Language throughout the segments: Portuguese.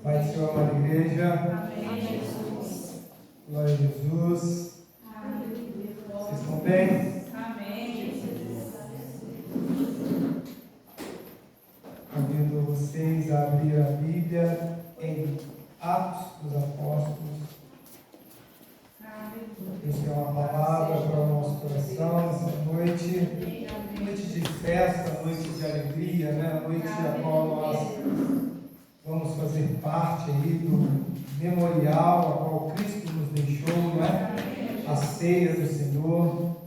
Pai do Senhor, amada igreja. Amém, Jesus. Glória a Jesus. Amém. Vocês estão bem? Amém, Jesus. Convido vocês a abrir a Bíblia em Atos dos Apóstolos. Deus tem uma palavra para o nosso coração essa noite. Noite de festa, noite de alegria, né? Noite a qual nós vamos fazer parte aí do memorial a qual Cristo nos deixou, não é? A ceia do Senhor,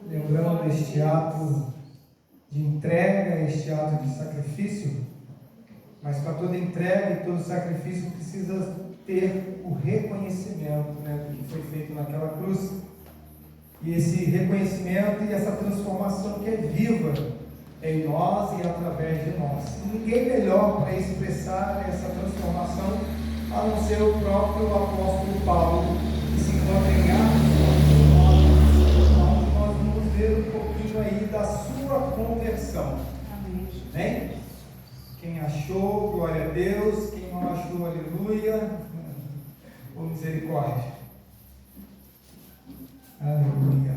lembrando este ato de entrega, este ato de sacrifício, mas para toda entrega e todo sacrifício precisa ter o reconhecimento, né, do que foi feito naquela cruz, e esse reconhecimento e essa transformação que é viva em nós e através de nós. E ninguém melhor para expressar essa transformação a não ser o próprio apóstolo Paulo, que se encontra em Atos, onde nós vamos ver um pouquinho aí da sua conversão. Amém? Quem achou, glória a Deus. Quem não achou, aleluia, ou misericórdia. Aleluia.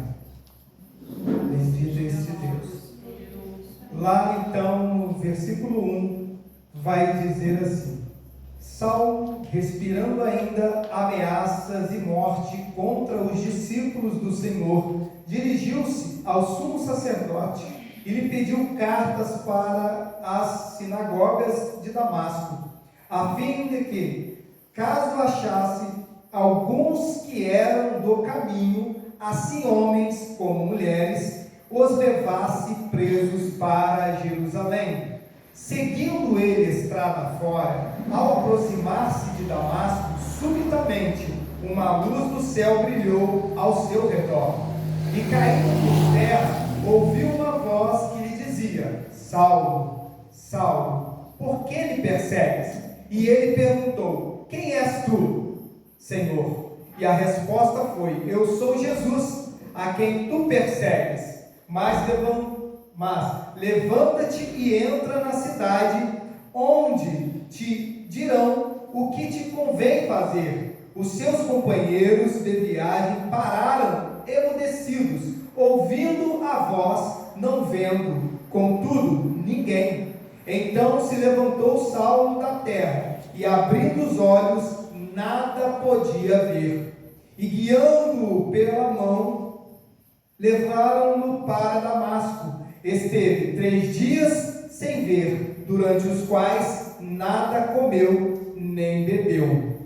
Bendito é esse Deus. Lá então, no versículo 1, vai dizer assim: Saulo, respirando ainda ameaças e morte contra os discípulos do Senhor, dirigiu-se ao sumo sacerdote e lhe pediu cartas para as sinagogas de Damasco, a fim de que, caso achasse alguns que eram do caminho, assim homens como mulheres, os levasse presos para Jerusalém. Seguindo ele estrada fora, ao aproximar-se de Damasco, subitamente uma luz do céu brilhou ao seu redor, e caindo por terra, ouviu uma voz que lhe dizia: Saulo, Saulo, por que me persegues? E ele perguntou: Quem és tu, Senhor? E a resposta foi: Eu sou Jesus, a quem tu persegues. Mas levanta-te e entra na cidade, onde te dirão o que te convém fazer. Os seus companheiros de viagem pararam emudecidos, ouvindo a voz, não vendo, contudo, ninguém. Então se levantou Saulo da terra, e abrindo os olhos, nada podia ver. E guiando-o pela mão, levaram-no para Damasco. Esteve 3 dias sem ver, durante os quais nada comeu nem bebeu.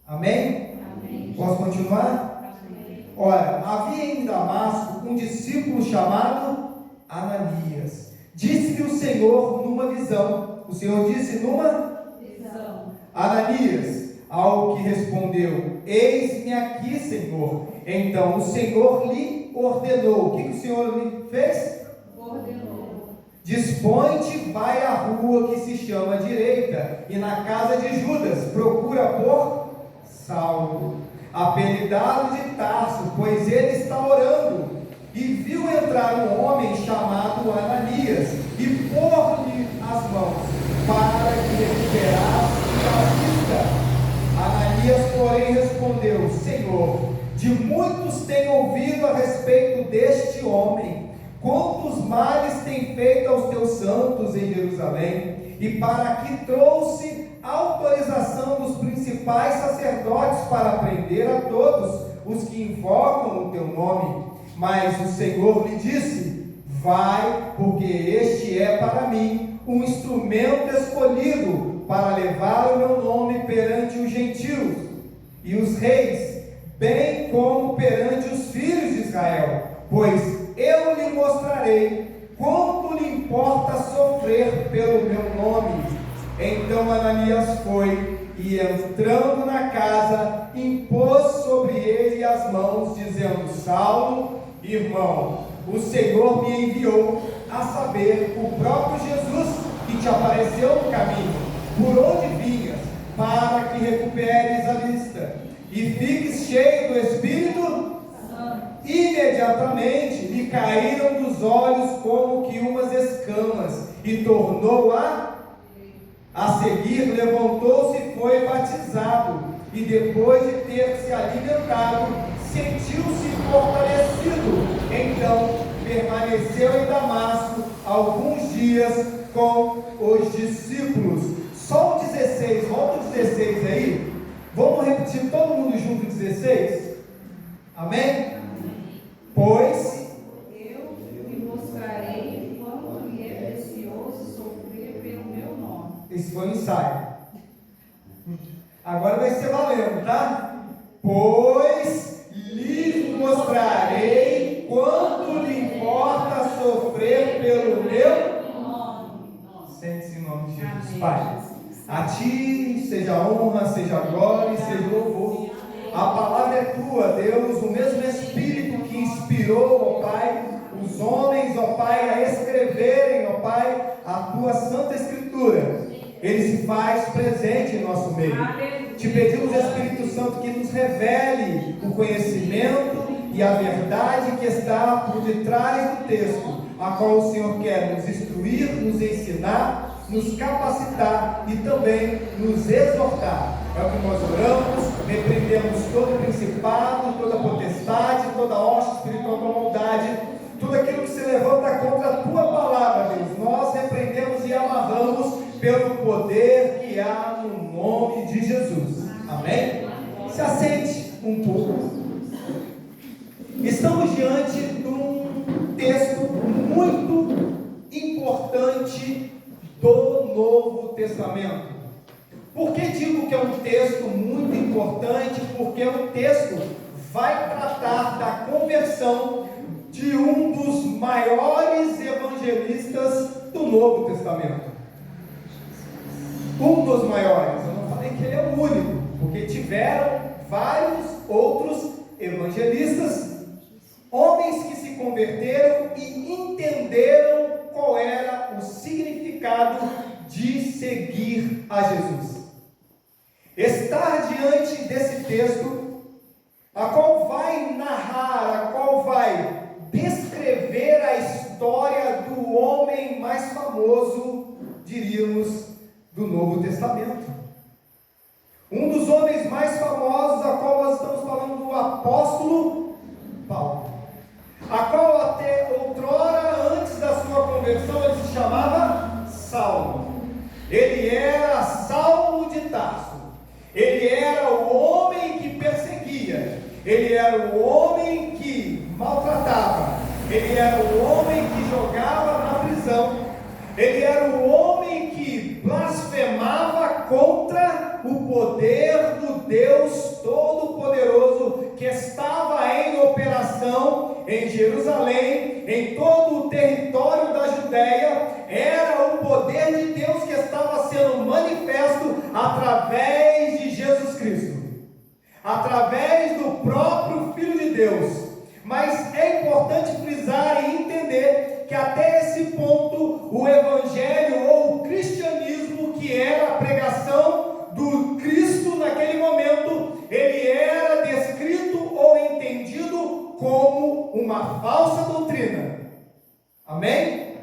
Amém? Amém. Posso continuar? Amém. Ora, havia em Damasco um discípulo chamado Ananias. Disse-lhe o Senhor numa visão. O Senhor disse numa visão: Ananias. Ao que respondeu: Eis-me aqui, Senhor. Então o Senhor lhe ordenou. O que o Senhor lhe fez? Ordenou: Dispõe-te, vai à rua que se chama Direita, e na casa de Judas procura por Saulo, apelidado de Tarso, pois ele está orando. E viu entrar um homem chamado Ananias, e pôr-lhe as mãos, para que recuperasse a vista. Ananias, porém, respondeu: Senhor, de muitos tenho ouvido a respeito deste homem, quantos males tem feito aos teus santos em Jerusalém, e para que trouxe autorização dos principais sacerdotes para prender a todos os que invocam o teu nome. Mas o Senhor lhe disse: Vai, porque este é para mim um instrumento escolhido para levar o meu nome perante os gentios e os reis, bem como perante os filhos de Israel, pois eu lhe mostrarei quanto lhe importa sofrer pelo meu nome. Então Ananias foi, e entrando na casa, impôs sobre ele as mãos, dizendo: Saulo, irmão, o Senhor me enviou, a saber, o próprio Jesus, que te apareceu no caminho, por onde vinhas, para que recuperes a vista e fiques cheio do Espírito Santo. Imediatamente lhe caíram dos olhos como que uma que tornou a seguir, levantou-se e foi batizado, e depois de ter se alimentado, sentiu-se fortalecido. Então permaneceu em Damasco alguns dias com os discípulos. Só o 16, volta o 16 aí. Vamos repetir todo mundo junto o 16? Amém? Pois eu lhe mostrarei quanto lhe é precioso sofrer pelo meu nome. esse foi um ensaio. Agora vai ser valendo, tá? Pois lhe mostrarei quanto lhe importa sofrer pelo meu Nome. Sente-se em nome de Jesus. Amém. Pai, a Ti seja a honra, seja a glória e seja o louvor. A palavra é Tua, Deus, o mesmo Espírito que inspirou, ó Pai, os homens, ó Pai, a escreverem, ó Pai, a Tua Santa Escritura. Ele se faz presente em nosso meio. Te pedimos, Espírito Santo, que nos revele o conhecimento e a verdade que está por detrás do texto, a qual o Senhor quer nos instruir, nos ensinar, nos capacitar e também nos exortar. É o que nós oramos, repreendemos todo principado, toda potestade, toda hoste espiritual da maldade, tudo aquilo que se levanta contra a Tua palavra, Deus, nós repreendemos e amarramos pelo poder que há no nome de Jesus. Amém? Se assente um pouco. Estamos diante de um texto muito importante do Novo Testamento. Por que digo que é um texto muito importante? Porque o texto vai tratar da conversão de um dos maiores evangelistas do Novo Testamento. Um dos maiores. Eu não falei que ele é o único, porque tiveram vários outros evangelistas, homens que se converteram e entenderam qual era o significado de seguir a Jesus. Estar diante desse texto, a qual vai narrar, a qual vai descrever a história do homem mais famoso, diríamos, do Novo Testamento. Um dos homens mais famosos, a qual nós estamos falando do apóstolo Paulo, a qual até outrora, antes da sua conversão, ele se chamava Saulo. Ele era Saulo de Tarso. Ele era o homem que perseguia. Ele era o homem que maltratava. Ele era o homem que jogava na prisão. Ele era o homem que blasfemava contra o poder do Deus Todo-Poderoso que estava em operação em Jerusalém, em todo o território da Judéia. Era o poder de Deus que estava sendo manifesto através de Jesus Cristo, através do próprio Filho de Deus. Mas é importante frisar e entender que até esse ponto o Evangelho ou o cristianismo, que era a pregação do Cristo naquele momento, ele era descrito ou entendido como uma falsa doutrina. Amém?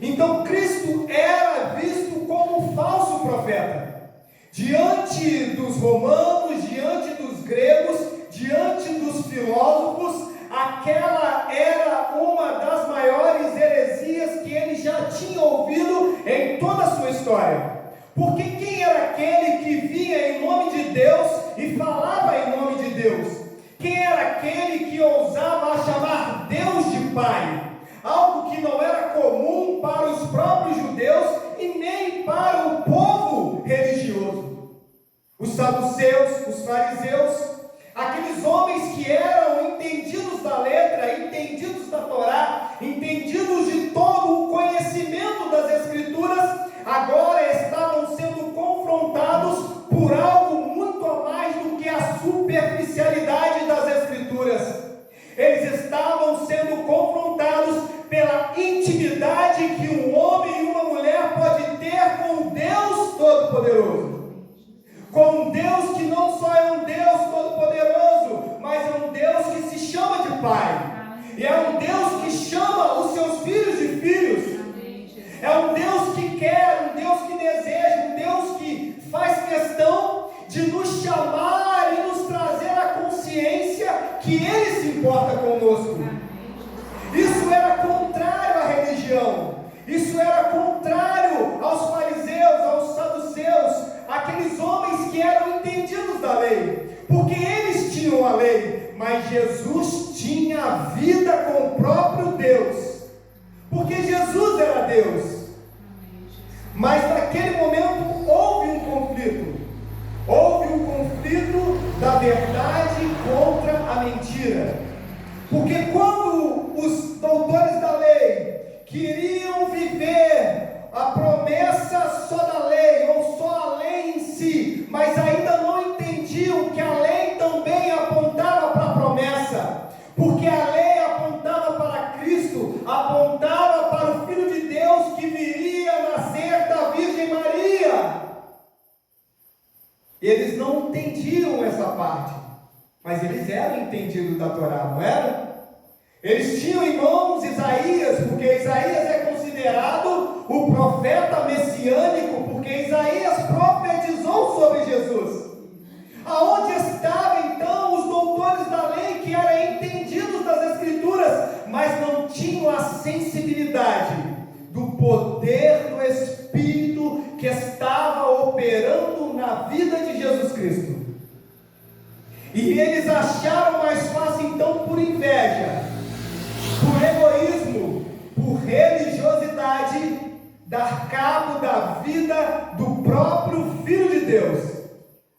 Então Cristo era visto como um falso profeta. Diante dos romanos, diante dos gregos, diante dos filósofos, aquela era uma das maiores heresias que ele já tinha ouvido em toda a sua história. Porque quem era aquele que vinha em nome de Deus e falava em nome de Deus? Quem era aquele que ousava chamar Deus de Pai? Algo que não era comum para os próprios judeus e nem para o povo religioso. Os saduceus, os fariseus, aqueles homens que eram entendidos da letra, entendidos da Torá, entendidos de todo o conhecimento das Escrituras, agora estavam sendo confrontados por algo muito a mais do que a superficialidade das Escrituras. Eles estavam sendo confrontados pela intimidade que um homem e uma mulher pode ter com o Deus Todo-Poderoso. Com um Deus que não só é um Deus Todo-Poderoso, mas é um Deus que se chama de Pai. E é um Deus Jesus tinha vida com o próprio Deus, porque Jesus era Deus. Mas naquele momento houve um conflito da verdade contra a mentira, porque quando os doutores da lei queriam viver a promessa só da lei, ou só a lei em si, mas ainda não entendiam que a lei também apontava para a promessa, porque a lei apontava para Cristo, apontava para o Filho de Deus que viria nascer da Virgem Maria. Eles não entendiam essa parte, mas eles eram entendidos da Torá, não eram? Eles tinham em mãos Isaías, porque Isaías é considerado o profeta messiânico, porque Isaías profetizou sobre Jesus. Aonde estavam então os doutores da lei que eram entendidos das Escrituras, mas não tinham a sensibilidade do poder do Espírito que estava operando na vida de Jesus Cristo? E eles acharam mais fácil então, por inveja, por egoísmo, por religiosidade, dar cabo da vida do próprio Filho de Deus.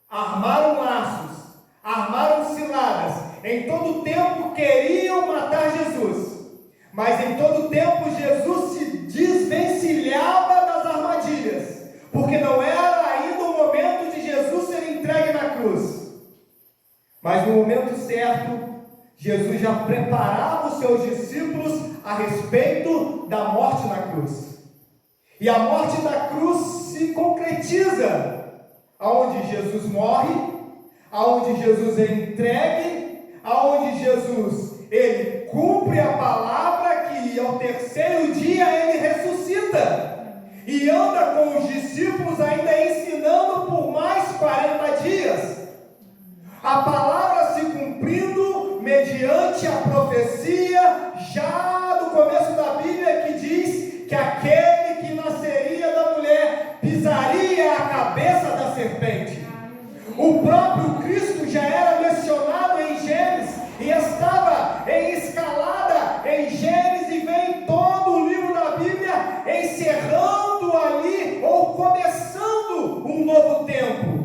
Armaram laços, armaram ciladas, em todo tempo queriam matar Jesus, mas em todo tempo Jesus se desvencilhava das armadilhas, porque não era ainda o momento de Jesus ser entregue na cruz. Mas no momento certo, Jesus já preparava os seus discípulos a respeito da morte na cruz. E a morte da cruz se concretiza aonde Jesus morre, aonde Jesus é entregue, aonde Jesus ele cumpre a palavra que ao terceiro dia ele ressuscita e anda com os discípulos ainda ensinando por mais 40 dias. A palavra se cumprindo mediante a profecia já do começo da Bíblia, que diz que aquele que nasceria da mulher pisaria a cabeça da serpente. O próprio Cristo já era mencionado em Gênesis e estava em escalada em Gênesis, e vem todo o livro da Bíblia encerrando ali ou começando um novo tempo.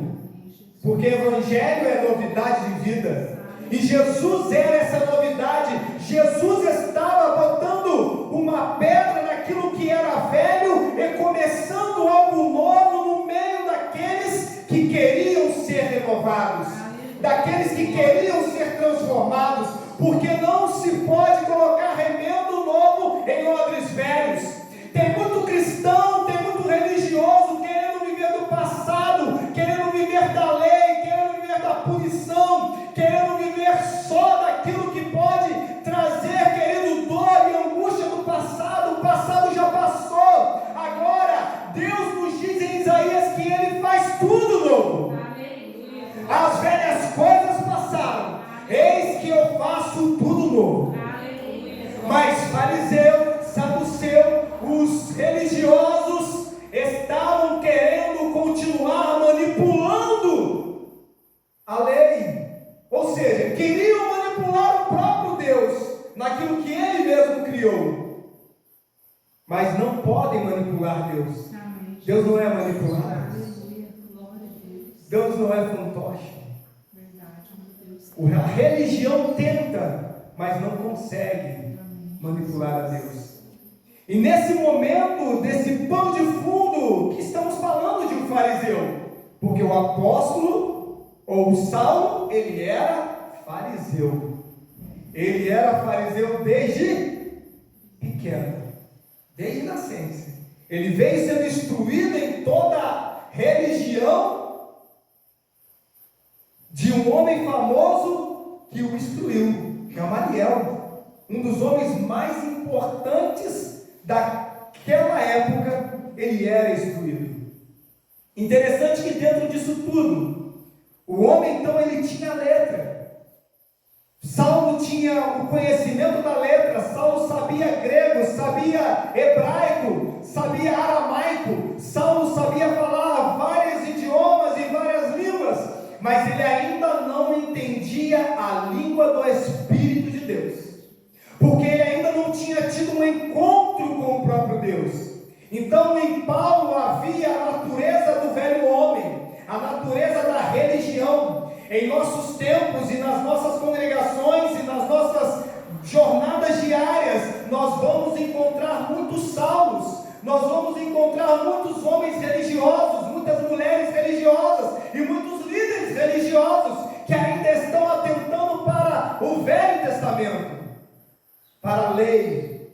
Porque Evangelho é novidade de vida, e Jesus era essa novidade. Jesus estava botando uma pedra naquilo que era velho e começando algo novo no meio daqueles que queriam ser renovados, daqueles que queriam ser transformados, porque não se pode colocar remendo novo em odres velhos. Tem muito cristão, tem muito religioso querendo viver do passado, querendo viver da lei, querendo viver da punição, querendo viver só daquilo que pode trazer, querido, dor e angústia do passado. O passado já passou. Agora, Deus nos diz em Isaías que Ele faz tudo novo. As velhas coisas passaram, eis que eu faço tudo novo. Mas fariseu, saduceu, os religiosos estavam querendo continuar manipulando a lei, ou seja, queriam manipular o próprio Deus naquilo que Ele mesmo criou, mas não podem manipular Deus. Deus não é manipulado, Deus não é fantoche. A religião tenta, mas não consegue manipular a Deus. E nesse momento, desse pano de fundo, que estamos falando de um fariseu, porque o apóstolo, ou o Saulo, ele era fariseu. Ele era fariseu desde pequeno, desde nascença. Ele veio sendo instruído em toda a religião de um homem famoso que o instruiu, Gamaliel, um dos homens mais importantes daquela época. Ele era instruído. Interessante que dentro disso tudo, o homem então ele tinha letra. Saulo tinha o conhecimento da letra. Saulo sabia grego, sabia hebraico, sabia aramaico. Saulo sabia falar vários idiomas e várias línguas, mas ele ainda não entendia a língua do Espírito nós vamos encontrar muitos Saulos, nós vamos encontrar muitos homens religiosos, muitas mulheres religiosas e muitos líderes religiosos que ainda estão atentando para o Velho Testamento, para a lei.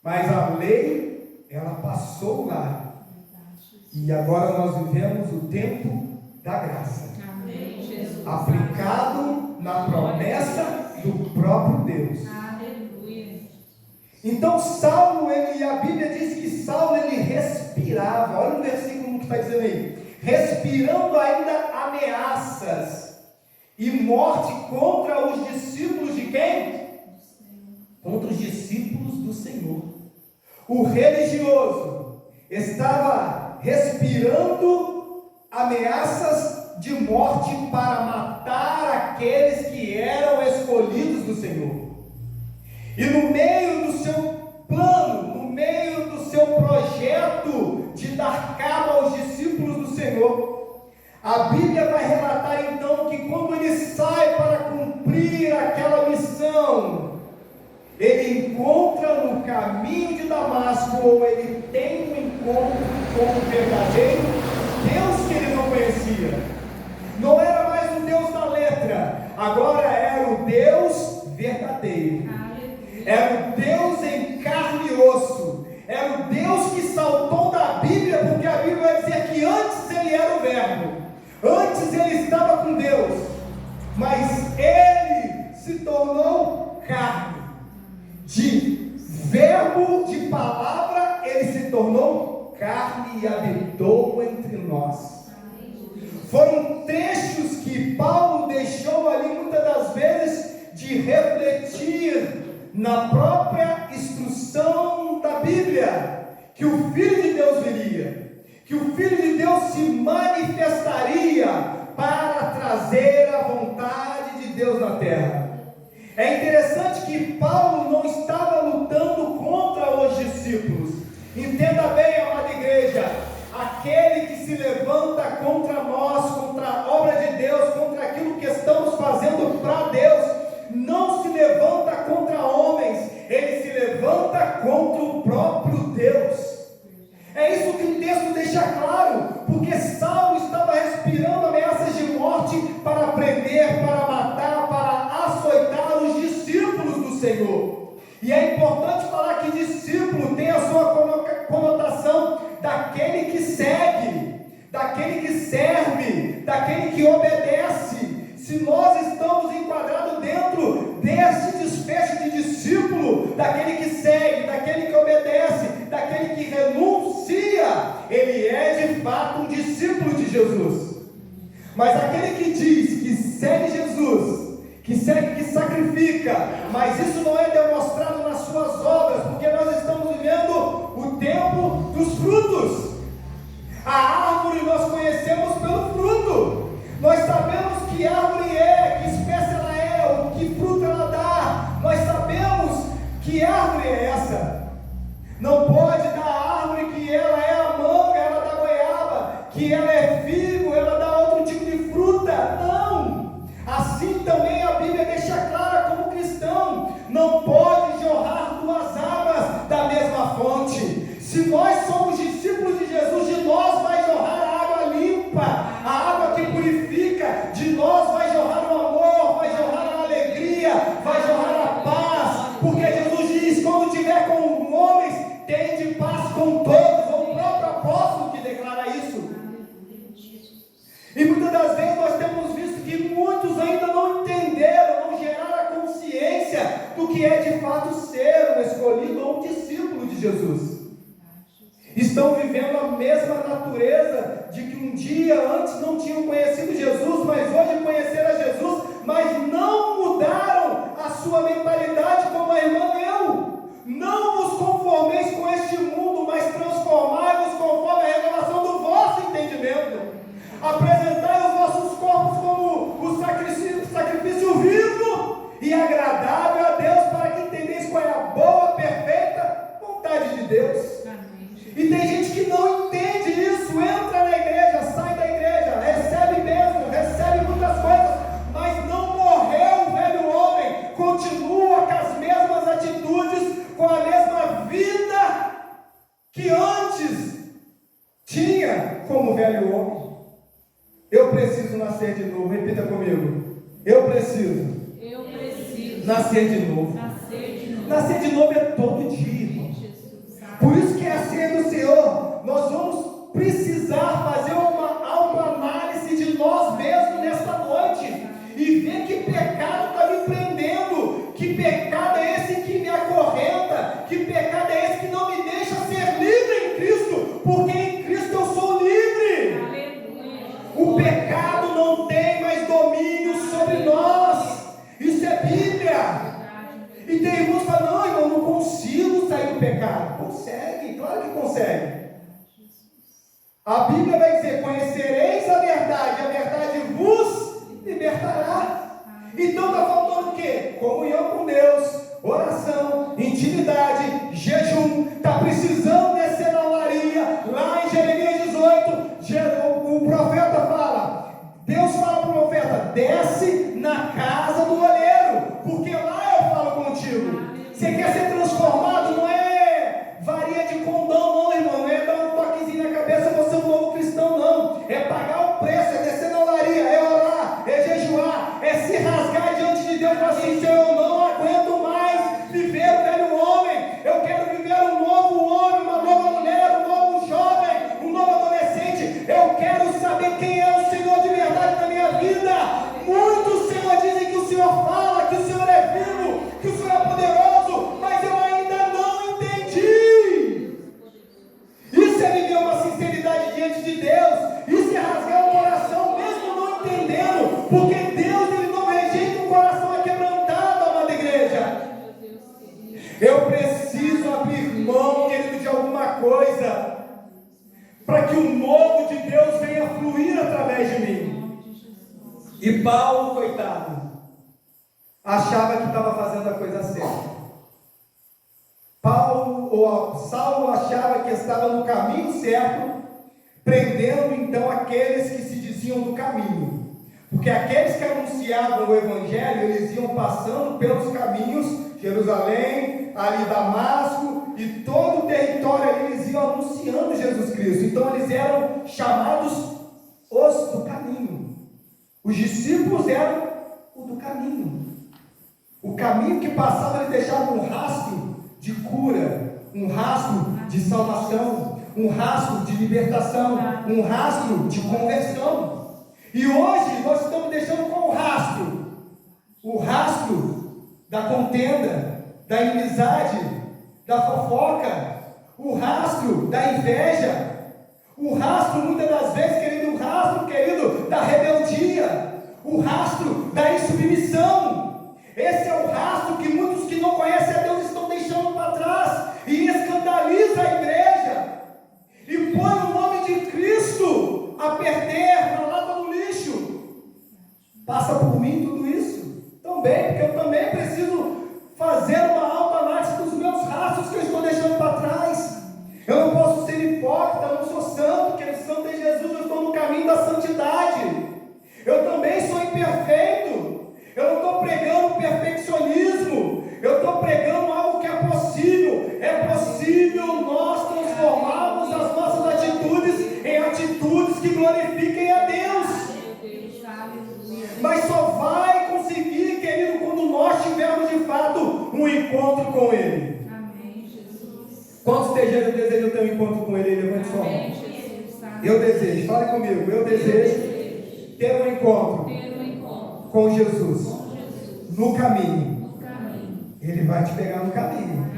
Mas a lei, ela passou lá. E agora nós vivemos o tempo da graça. Amém, Jesus. Aplicado na promessa do próprio Deus. Aleluia. Então Saulo, a Bíblia diz que Saulo, ele respirava. Olha o versículo que está dizendo aí. Respirando ainda ameaças e morte contra os discípulos de quem? Contra os discípulos do Senhor. O religioso estava respirando ameaças de morte para matar aqueles que eram escolhidos do Senhor. E no meio do seu plano, no meio do seu projeto de dar cabo aos discípulos do Senhor, a Bíblia vai relatar então que quando ele sai para cumprir aquela missão, ele encontra no caminho de Damasco, ou ele tem um encontro com o verdadeiro Deus que ele não conhecia. Não era mais o Deus da letra, agora era o Deus verdadeiro. Era o Deus em carne e osso. Era o Deus que saltou da Bíblia, porque a Bíblia vai dizer que antes ele era o Verbo, antes ele estava com Deus, mas ele se tornou carne. De verbo, de palavra, ele se tornou carne e habitou entre nós. Foram trechos que Paulo deixou ali muitas das vezes de refletir na própria instrução da Bíblia, que o Filho de Deus viria, que o Filho de Deus se manifestaria para trazer a vontade de Deus na terra. É interessante que Paulo não estava lutando contra os discípulos. Entenda bem, amada igreja, aquele que se levanta contra nós, contra a obra de Deus, contra aquilo que estamos fazendo para Deus, não se levanta contra homens, ele se levanta contra o próprio Deus. É isso que o texto deixa claro, porque Saulo estava respirando ameaças de morte para prender, para matar, para açoitar os discípulos do Senhor. E é importante falar que discípulo tem a sua conotação daquele que segue, daquele que serve, daquele que obedece. Se nós estamos enquadrados dentro desse desfecho de discípulo, daquele que segue, daquele que obedece, daquele que renuncia, ele é de fato um discípulo de Jesus. Mas aquele que diz que segue Jesus, que segue, que sacrifica, mas isso não é demonstrado nas suas obras, porque nós estamos vivendo o tempo dos frutos. A árvore nós conhecemos pelo fruto. Nós sabemos que árvore é, que espécie ela é, o que fruto ela dá. Nós sabemos que árvore é essa. Não pode dar árvore que ela é a manga, ela dá goiaba, que ela é figo, ela dá outro tipo de fruta. Não! Assim também a Bíblia deixa clara como cristão, não pode jorrar duas águas da mesma fonte. Se nós somos discípulos de Jesus, de nós vai jorrar a água limpa, a água que purifica, de nós vai jorrar o amor, vai jorrar a alegria, vai jorrar a paz, porque Jesus diz, quando tiver com homens, tem de paz com todos, o próprio apóstolo que declara isso. E muitas das vezes nós temos visto que muitos ainda não entenderam, não geraram a consciência do que é de fato ser um escolhido ou um discípulo de Jesus. Estão vivendo a mesma natureza de que um dia antes não tinham conhecido Jesus, mas hoje conheceram a Jesus, mas não mudaram a sua mentalidade como a irmã leu. Não vos conformeis com este mundo, mas transformai-vos conforme a revelação do vosso entendimento. Apresentai os vossos corpos como o sacrifício vivo e agradável a Deus, para que entendeis qual é a boa, perfeita vontade de Deus. E tem gente que não entende isso, entra na igreja, sai da igreja, recebe bênção, recebe muitas coisas, mas não morreu o velho homem, continua com as mesmas nascer de novo. Repita comigo. Eu preciso nascer de novo. Nascer de novo é todo dia, irmão. Por isso que é a ceia do Senhor. Nós vamos precisar fazer uma autoanálise de nós mesmos nesta noite e ver que pecado está me prendendo, que pecado é esse que me acorrenta, que pecado é esse que não me deixa ser livre em Cristo, porque em Cristo eu sou livre. O pecado não tem mais domínio sobre nós. Isso é Bíblia. E tem irmãos que falam, não, irmão, não consigo sair do pecado. Consegue, claro que consegue. A Bíblia vai dizer, conhecereis a verdade vos libertará. Então está faltando o quê? Comunhão com Deus, oração, intimidade, jejum. Está precisando descer na olaria. Lá em Jeremias 18, o profeta fala, Deus fala para o profeta, desce na casa do oleiro, porque lá eu falo contigo. Você quer ser transformado? Não é varinha de condão não, irmão. Não é dar um toquezinho na cabeça, você é um novo cristão não. É pagar o preço, é descer na olaria, é orar, é jejuar, é se rasgar diante de Deus e falar assim, Senhor, eu não aguento mais viver o velho homem. Eu quero viver um novo homem, uma nova mulher, um novo jovem, um novo adolescente. Eu quero saber quem é o Senhor de verdade na minha vida. Muitos, Senhor, dizem que o Senhor fala, que o Senhor é vivo, que o Senhor é poderoso, mas eu ainda não entendi. Isso é viver uma sinceridade diante de Deus. Isso é rasgar o coração, mesmo não entendendo, porque Deus, Ele não rejeita um coração quebrantado, amada igreja. Eu preciso abrir mão, querido, de alguma coisa, para que o novo de Deus venha fluir através de mim. E Paulo, coitado, achava que estava fazendo a coisa certa. Saulo achava que estava no caminho certo, prendendo então aqueles que se diziam do caminho. Porque aqueles que anunciavam o Evangelho, eles iam passando pelos caminhos, Jerusalém, ali Damasco, e todo o território ali, eles iam anunciando Jesus Cristo. Então eles eram chamados os do caminho. Os discípulos eram o do caminho. O caminho que passava, ele deixava um rastro de cura, um rastro de salvação, um rastro de libertação, um rastro de conversão. E hoje nós estamos deixando qual o rastro? O rastro da contenda, da inimizade, da fofoca, o rastro da inveja, o rastro, muitas das vezes, querido, o rastro, querido, da rebeldia, o rastro da insubmissão. Esse é o rastro que muitos que não conhecem a Deus estão deixando para trás e escandaliza a igreja e põe o nome de Cristo a perder na lata do lixo. Passa por mim tudo isso? Também, porque eu também preciso fazer uma autoanálise dos meus rastros que eu estou deixando para trás. Eu não posso ser hipócrita, eu não sou santo, que santo é Jesus, eu estou no caminho da santidade. Eu também sou imperfeito. Eu não estou pregando perfeccionismo. Eu estou pregando algo que é possível. É possível nós transformarmos as nossas atitudes em atitudes que glorifiquem a Deus. Mas só vai conseguir, querido, quando nós tivermos de fato um encontro com Ele. Quantos desejam ter um encontro com Ele? Levante sua mão. Eu desejo, fale comigo. Eu desejo ter um encontro com Jesus no caminho. Ele vai te pegar no caminho.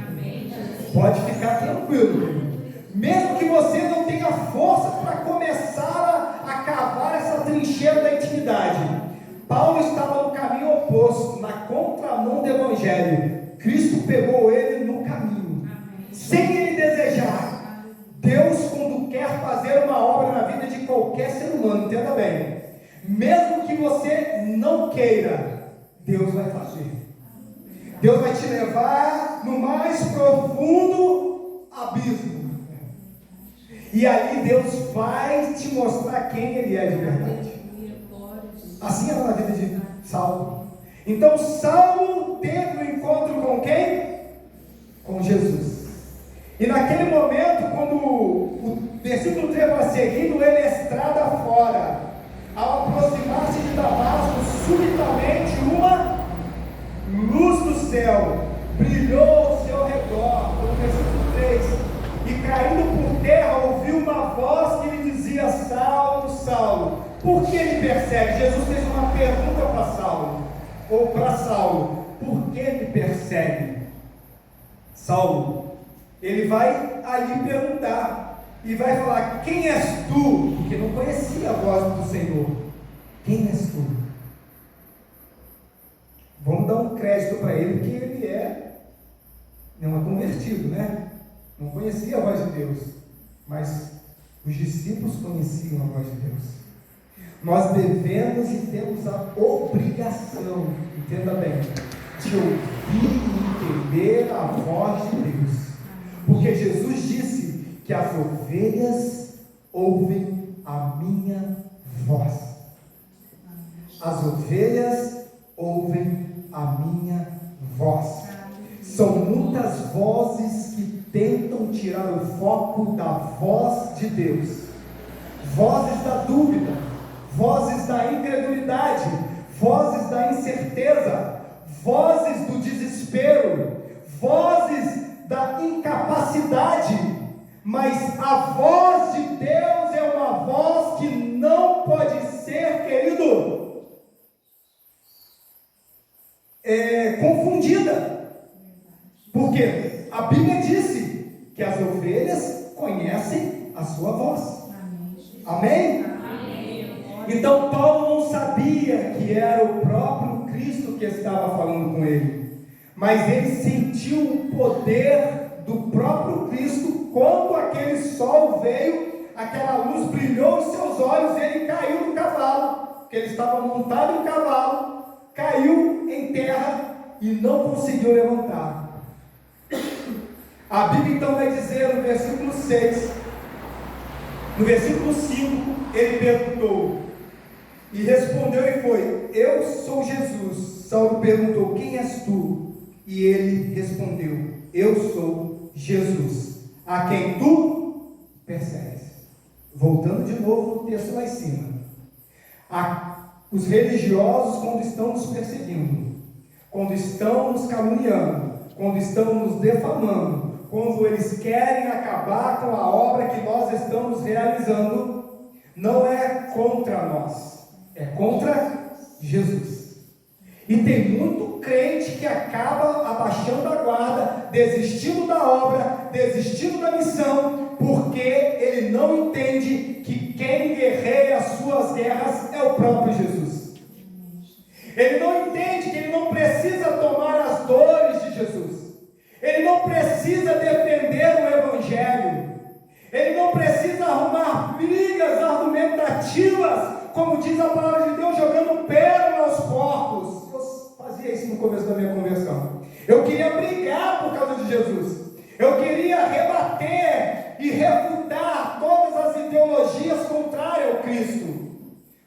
Pode ficar tranquilo. Mesmo que você não tenha força para começar a cavar essa trincheira da intimidade. Paulo estava no caminho oposto, na contramão do Evangelho. Cristo pegou ele no caminho. Sem ele desejar. Deus, quando quer fazer uma obra na vida de qualquer ser humano, entenda bem, mesmo que você não queira, Deus vai fazer. Deus vai te levar no mais profundo abismo, e ali Deus vai te mostrar quem Ele é de verdade. Assim era na vida de Saulo. Então Saulo teve um encontro com quem? Com Jesus. E naquele momento, quando o versículo 3 vai seguindo ele estrada fora, ao aproximar-se céu brilhou ao seu redor, no versículo 3, e caindo por terra ouviu uma voz que lhe dizia: Saulo, Saulo, por que me persegue? Jesus fez uma pergunta para Saulo, por que me persegue? Saulo, ele vai ali perguntar, e vai falar: quem és tu? Porque não conhecia a voz do Senhor. Quem és tu? Vamos dar um crédito para ele, que ele não é convertido, né? Não conhecia a voz de Deus, mas os discípulos conheciam a voz de Deus. Nós devemos e temos a obrigação, entenda bem, de ouvir e entender a voz de Deus, porque Jesus disse que as ovelhas ouvem a minha voz. As ovelhas ouvem a minha voz. São muitas vozes que tentam tirar o foco da voz de Deus. Vozes da dúvida, vozes da incredulidade, vozes da incerteza, vozes do desespero, vozes da incapacidade. Mas a voz de Deus é uma voz que não pode ser, querido, confundida. Porque a Bíblia disse que as ovelhas conhecem a sua voz. Amém? Então Paulo não sabia que era o próprio Cristo que estava falando com ele, mas ele sentiu o poder do próprio Cristo quando aquele sol veio, aquela luz brilhou em seus olhos, ele caiu do cavalo, porque ele estava montado em um cavalo, caiu em terra e não conseguiu levantar. A Bíblia então vai dizer no versículo 6, no versículo 5, ele perguntou, e respondeu e foi: eu sou Jesus. Saulo perguntou: quem és tu? E ele respondeu: eu sou Jesus, a quem tu persegues. Voltando de novo no texto lá em cima, os religiosos, quando estão nos perseguindo, quando estão nos caluniando, quando estão nos defamando, quando eles querem acabar com a obra que nós estamos realizando, não é contra nós, é contra Jesus. E tem muito crente que acaba abaixando a guarda, desistindo da obra, desistindo da missão, porque ele não entende que quem guerreia as suas guerras é o próprio Jesus. Ele não entende que ele não precisa tomar as dores de Jesus. Ele não precisa defender o Evangelho. Ele não precisa arrumar brigas argumentativas, como diz a palavra de Deus, jogando pérola aos porcos. Eu fazia isso no começo da minha conversão. Eu queria brigar por causa de Jesus. Eu queria rebater e refutar todas as ideologias contrárias ao Cristo.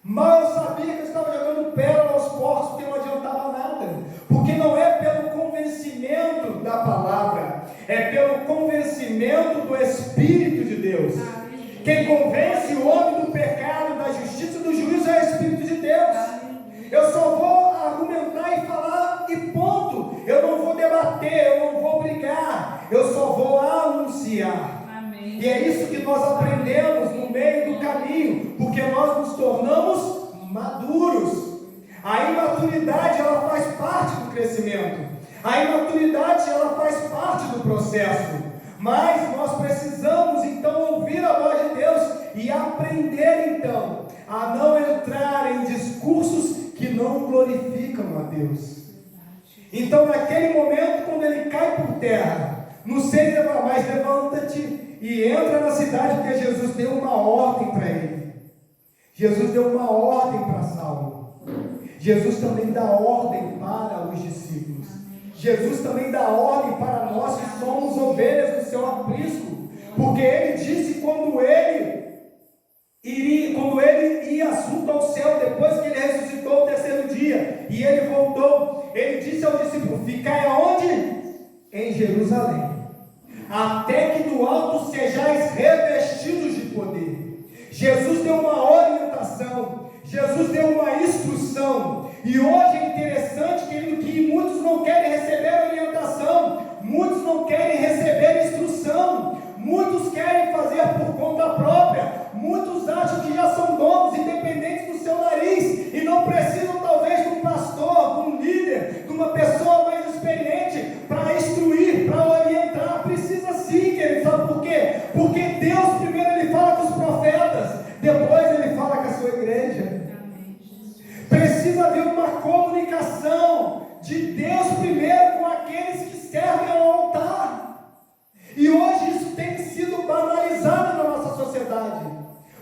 Mas eu sabia que eu estava jogando pérola aos porcos, porque não adiantava nada. Porque não é pelo convencimento da palavra, é pelo convencimento do Espírito de Deus. Quem convence o homem do pecado, da justiça e do juízo é o Espírito de Deus. Eu só vou argumentar e falar e ponto. Eu não vou debater, eu não vou brigar, eu só vou anunciar. E é isso que nós aprendemos no meio do caminho, porque nós nos tornamos maduros. A imaturidade, ela faz parte do crescimento. A imaturidade, ela faz parte do processo. Mas nós precisamos então ouvir a voz de Deus e aprender então a não entrar em discursos que não glorificam a Deus. Então naquele momento, quando ele cai por terra, não sei levar mais, levanta-te e entra na cidade, porque Jesus deu uma ordem para ele. Jesus deu uma ordem para Saulo. Jesus também dá ordem para os discípulos. Jesus também dá ordem para nós que somos ovelhas do seu aprisco, porque ele disse quando ele ia junto ao céu, depois que ele ressuscitou o terceiro dia, e ele voltou, ele disse ao discípulo: ficai aonde? Em Jerusalém, até que do alto sejais revestidos de poder. Jesus deu uma orientação, Jesus deu uma instrução, e hoje é interessante, querido, que em muitos muitos não querem receber orientação, muitos não querem receber instrução, muitos querem fazer por conta própria, muitos acham que já são donos, independentes do seu nariz, e não precisam talvez de um pastor, de um líder, de uma pessoa mais experiente para instruir, para orientar. Precisa sim, querido. Sabe por quê? Porque Deus primeiro ele fala com os profetas, depois ele fala com a sua igreja. Precisa haver uma comunicação de Deus primeiro com aqueles que servem ao altar. E hoje isso tem sido banalizado na nossa sociedade.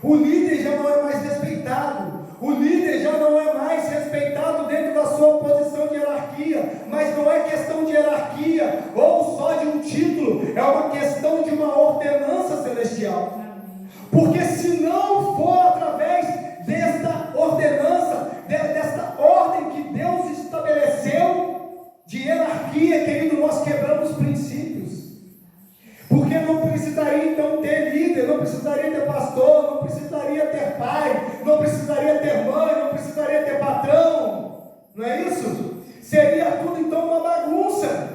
O líder já não é mais respeitado. O líder já não é mais respeitado dentro da sua posição de hierarquia. Mas não é questão de hierarquia ou só de um título. É uma questão de uma ordenança celestial. Porque se não for através desta ordenança, desta ordem que Deus estabeleceu de hierarquia, querido, nós quebramos princípios. Porque não precisaria então ter líder, não precisaria ter pastor, não precisaria ter pai, não precisaria ter mãe, não precisaria ter patrão. Não é isso? Seria tudo então uma bagunça.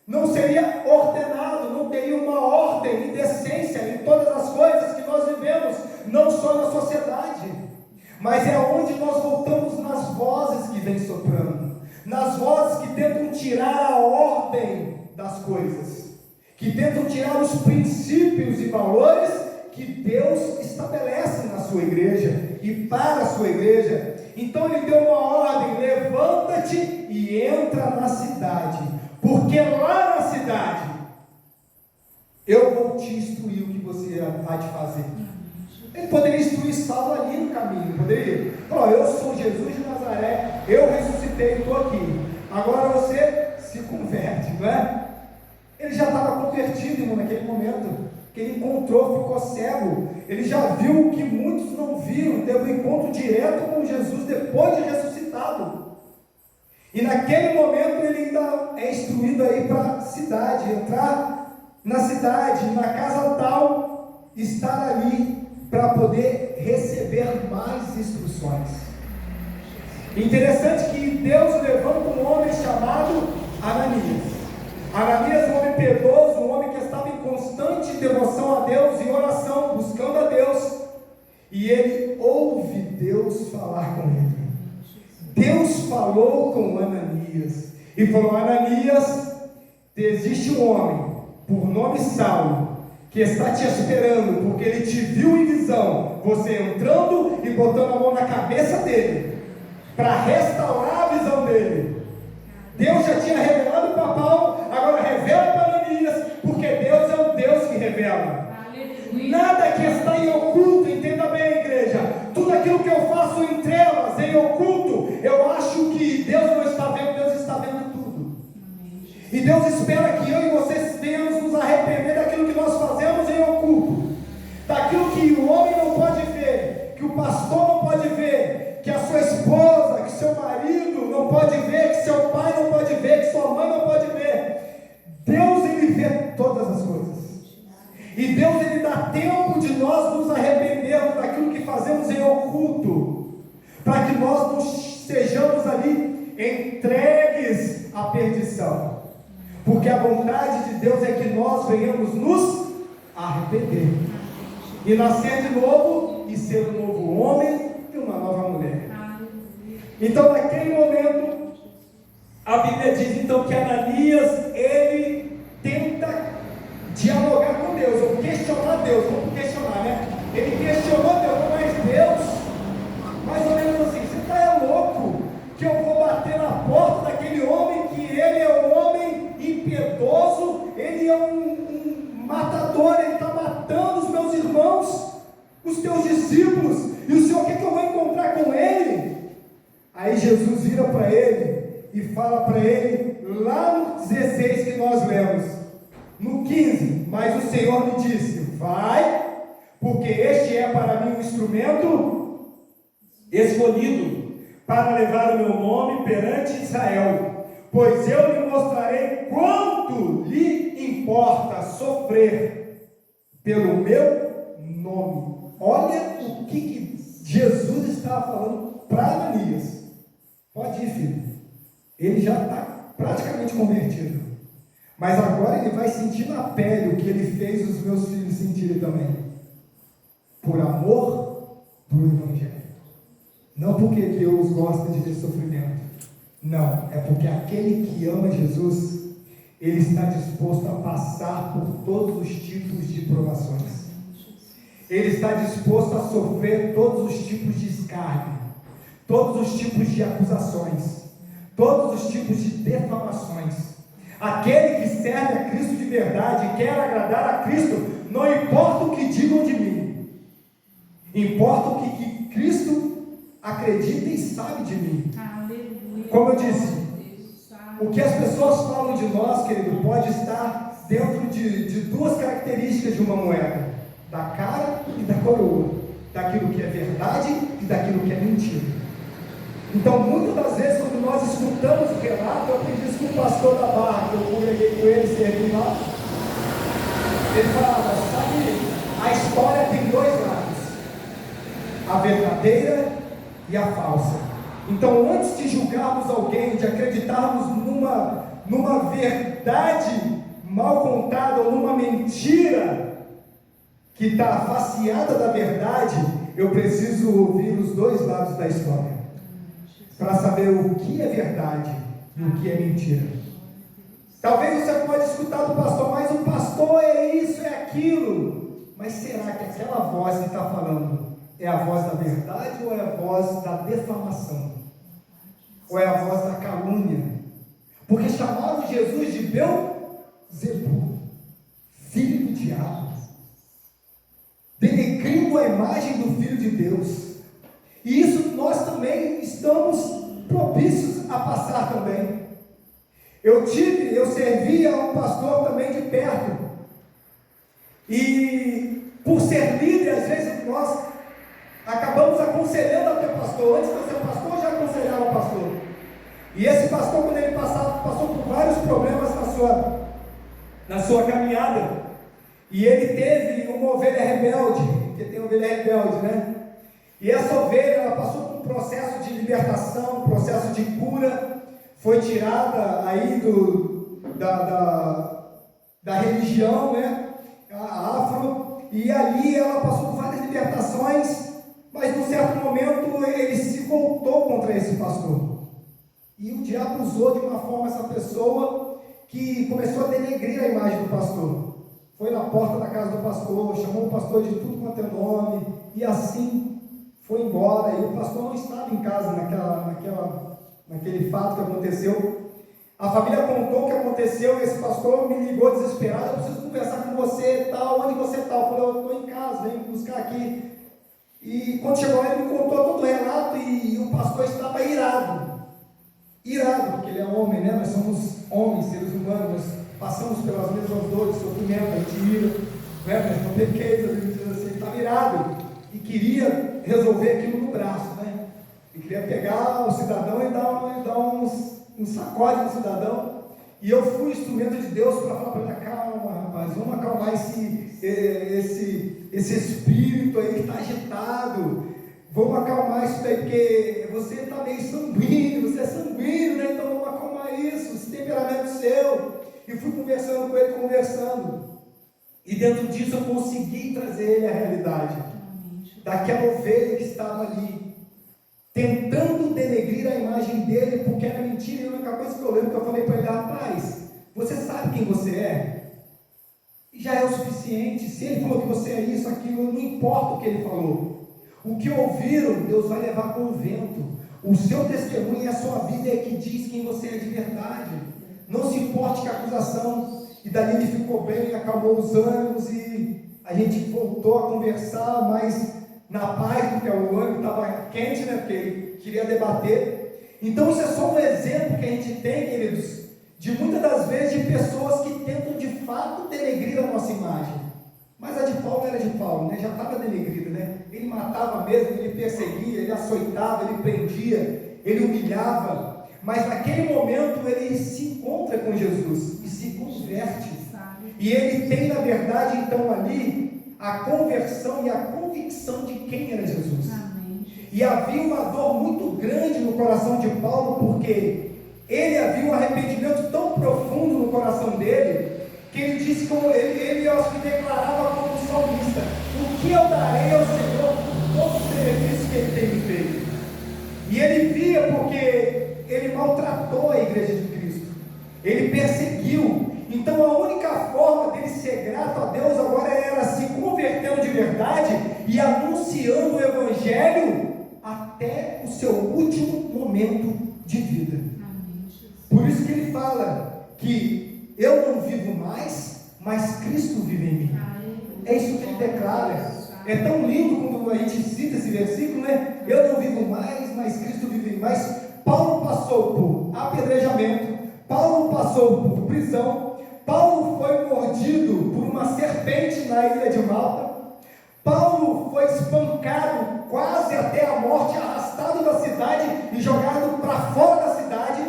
Não seria ordenado, não teria uma ordem e decência em todas as coisas que nós vivemos, não só na sociedade, mas é onde nós voltamos nas vozes que vêm soprando, nas vozes que tentam tirar a ordem das coisas, que tentam tirar os princípios e valores que Deus estabelece na sua igreja e para a sua igreja. Então ele deu uma ordem: levanta-te e entra na cidade, porque lá na cidade eu vou te instruir o que você há de fazer. Ele poderia instruir Saulo ali no caminho, poderia falar: eu sou Jesus de Nazaré, eu ressuscitei, estou aqui, agora você se converte, não é? Ele já estava convertido, irmão, naquele momento que ele encontrou, ficou cego. Ele já viu o que muitos não viram, teve um encontro direto com Jesus depois de ressuscitado. E naquele momento ele ainda é instruído aí para a cidade, entrar na cidade, na casa tal, estar ali para poder receber mais instruções. Interessante que Deus levanta um homem chamado Ananias. Ananias, um homem piedoso, um homem que estava em constante devoção a Deus e oração, buscando a Deus, e ele ouve Deus falar com ele. Deus falou com Ananias e falou: Ananias, existe um homem por nome Saulo que está te esperando, porque ele te viu em visão, você entrando e botando a mão na cabeça dele para restaurar a visão dele. Deus já tinha revelado para Paulo, agora revela para Ananias, porque Deus é o Deus que revela. Nada que está em oculto, entenda bem, igreja. Tudo aquilo que eu faço em trevas, em oculto, eu acho que Deus não está vendo, Deus está vendo tudo. E Deus espera que eu e vocês venhamos nos arrepender daquilo que nós fazemos em oculto, daquilo que o homem não pode ver, que o pastor não pode ver, que a sua esposa, que seu marido não pode ver, que seu pai não pode ver, que sua mãe não pode ver. Deus, ele vê todas as coisas. E Deus, ele dá tempo de nós nos arrependermos daquilo que fazemos em oculto, para que nós não sejamos ali entregues à perdição. Porque a vontade de Deus é que nós venhamos nos arrepender e nascer de novo e ser um novo homem e uma nova mulher. Então, naquele momento, a Bíblia diz então que Ananias, ele tenta dialogar com Deus, ou questionar Deus, vamos questionar, né? Ele questionou Deus, mas Deus, mais ou menos assim: você está louco que eu vou bater na porta daquele homem, que ele é um homem impiedoso, ele é um matador, ele está matando os meus irmãos, os teus discípulos, e o Senhor quer que eu vou encontrar com ele? Aí Jesus vira para ele e fala para ele, lá no 16 que nós lemos, no 15: mas o Senhor me disse: vai, porque este é para mim um instrumento escolhido para levar o meu nome perante Israel, pois eu lhe mostrarei quanto lhe importa sofrer pelo meu nome. Olha o que Jesus estava falando para Ananias. Pode ir, filho. Ele já está praticamente convertido. Mas agora ele vai sentir na pele o que ele fez os meus filhos sentirem também. Por amor do Evangelho. Não porque Deus gosta de ver sofrimento. Não, é porque aquele que ama Jesus, ele está disposto a passar por todos os tipos de provações. Ele está disposto a sofrer todos os tipos de escárnio, todos os tipos de acusações, todos os tipos de defamações. Aquele que serve a Cristo de verdade e quer agradar a Cristo, não importa o que digam de mim, importa o que Cristo acredita e sabe de mim. Como eu disse, o que as pessoas falam de nós, querido, pode estar dentro de duas características de uma moeda: da cara e da coroa, daquilo que é verdade e daquilo que é mentira. Então, muitas das vezes, quando nós escutamos o relato, eu aprendi isso com o pastor da Barra, que eu congreguei com ele, servi lá. Ele falava: sabe, a história tem dois lados, a verdadeira e a falsa. Então, antes de julgarmos alguém, de acreditarmos numa verdade mal contada ou numa mentira que está faceada da verdade, eu preciso ouvir os dois lados da história, para saber o que é verdade e o que é mentira. Talvez você pode escutar do pastor, mas o pastor é isso, é aquilo. Mas será que aquela voz que está falando é a voz da verdade ou é a voz da defamação? Ou é a voz da calúnia? Porque chamaram Jesus de Beelzebul, filho do diabo, denegrindo a imagem do Filho de Deus. E isso nós também estamos propícios a passar também. Eu servi a um pastor também de perto, e por ser líder, às vezes nós acabamos aconselhando até pastor. Antes de eu ser pastor, eu já aconselhava pastor. E esse pastor, quando ele passou por vários problemas na sua caminhada, e ele teve uma ovelha rebelde, porque tem ovelha rebelde, né? E essa ovelha, ela passou por um processo de libertação, um processo de cura, foi tirada aí da religião, né? A afro, e ali ela passou por várias libertações, mas num certo momento ele se voltou contra esse pastor. E o diabo usou de uma forma essa pessoa que começou a denegrir a imagem do pastor. Foi na porta da casa do pastor, chamou o pastor de tudo quanto é nome, e assim foi embora. E o pastor não estava em casa naquele fato que aconteceu. A família contou o que aconteceu, e esse pastor me ligou desesperado: eu preciso conversar com você, tal, onde você está? Eu falei: eu estou em casa, vem me buscar aqui. E quando chegou lá, ele me contou todo o relato, e o pastor estava irado, porque ele é homem, né? Nós somos homens, seres humanos, nós passamos pelas mesmas dores, sofrimento, a gente ira, né? Nós não pequenos, a gente diz assim, ele estava irado, e queria resolver aquilo no braço, né? E queria pegar o cidadão e dar um sacode no cidadão. E eu fui instrumento de Deus para falar para ele: calma, rapaz, vamos acalmar esse espírito aí que está agitado, vamos acalmar isso daí, porque você está meio sanguíneo, você é sanguíneo, né? Então vamos acalmar isso, esse temperamento seu. E fui conversando com ele, e dentro disso eu consegui trazer ele à realidade daquela ovelha que estava ali, tentando denegrir a imagem dele, porque era mentira. E a única coisa que eu lembro que eu falei para ele: rapaz, você sabe quem você é? E já é o suficiente. Se ele falou que você é isso, aquilo, não importa o que ele falou. O que ouviram, Deus vai levar com o vento. O seu testemunho e a sua vida é que diz quem você é de verdade. Não se importe com a acusação. E dali ele ficou bem, acalmou os ânimos, e a gente voltou a conversar, mas na paz, porque o ânimo estava quente, né? Porque ele queria debater. Então isso é só um exemplo que a gente tem, queridos, de muitas das vezes de pessoas que tentam de fato denegrir a nossa imagem. Mas a de Paulo era de Paulo, né? Já estava denegrida, né? Ele matava mesmo, ele perseguia, ele açoitava, ele prendia, ele humilhava. Mas naquele momento ele se encontra com Jesus e se converte. E ele tem, na verdade, então ali a conversão e a convicção de quem era Jesus. Amém. E havia uma dor muito grande no coração de Paulo, porque ele havia um arrependimento tão profundo no coração dele, que ele disse, ele acho que declarava como salmista: o que eu darei ao Senhor por todo o benefício que ele tem me feito? E ele via porque ele maltratou a igreja de Cristo, ele perseguiu. Então a única forma dele ser grato a Deus agora era se convertendo de verdade e anunciando o Evangelho até o seu último momento de vida. Por isso que ele fala que eu não vivo mais, mas Cristo vive em mim. É isso que ele declara. É tão lindo quando a gente cita esse versículo, né? Eu não vivo mais, mas Cristo vive em mim. Mas Paulo passou por apedrejamento, Paulo passou por prisão, Paulo foi mordido por uma serpente na ilha de Malta, Paulo foi espancado quase até a morte, arrastado da cidade e jogado para fora da cidade.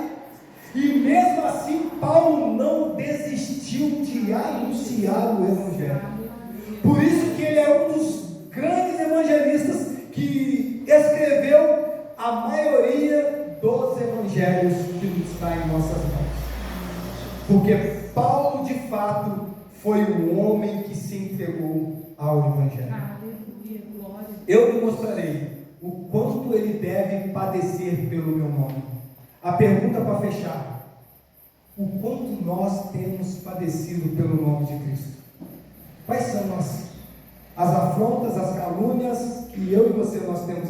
E mesmo assim, Paulo não desistiu de anunciar o Evangelho. Por isso que ele é um dos grandes evangelistas que escreveu a maioria dos evangelhos que está em nossas mãos. Porque Paulo, de fato, foi o homem que se entregou ao Evangelho. Eu lhe mostrarei o quanto ele deve padecer pelo meu nome. A pergunta para fechar: o quanto nós temos padecido pelo nome de Cristo? Quais são as afrontas, as calúnias que eu e você nós temos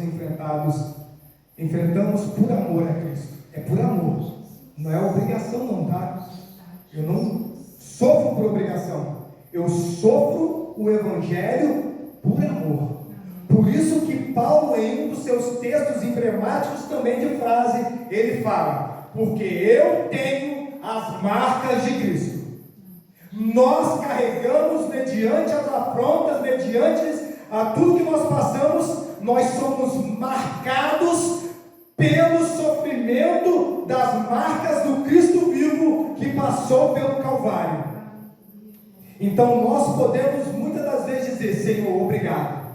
enfrentamos por amor a Cristo? É por amor, não é obrigação não, tá? Eu não sofro por obrigação, eu sofro o Evangelho por amor. Por isso que Paulo, em um dos seus textos emblemáticos também de frase, ele fala: porque eu tenho as marcas de Cristo. Nós carregamos mediante as afrontas, mediante a tudo que nós passamos, nós somos marcados pelo sofrimento das marcas do Cristo vivo que passou pelo Calvário. Então nós podemos muitas das vezes dizer: Senhor, obrigado,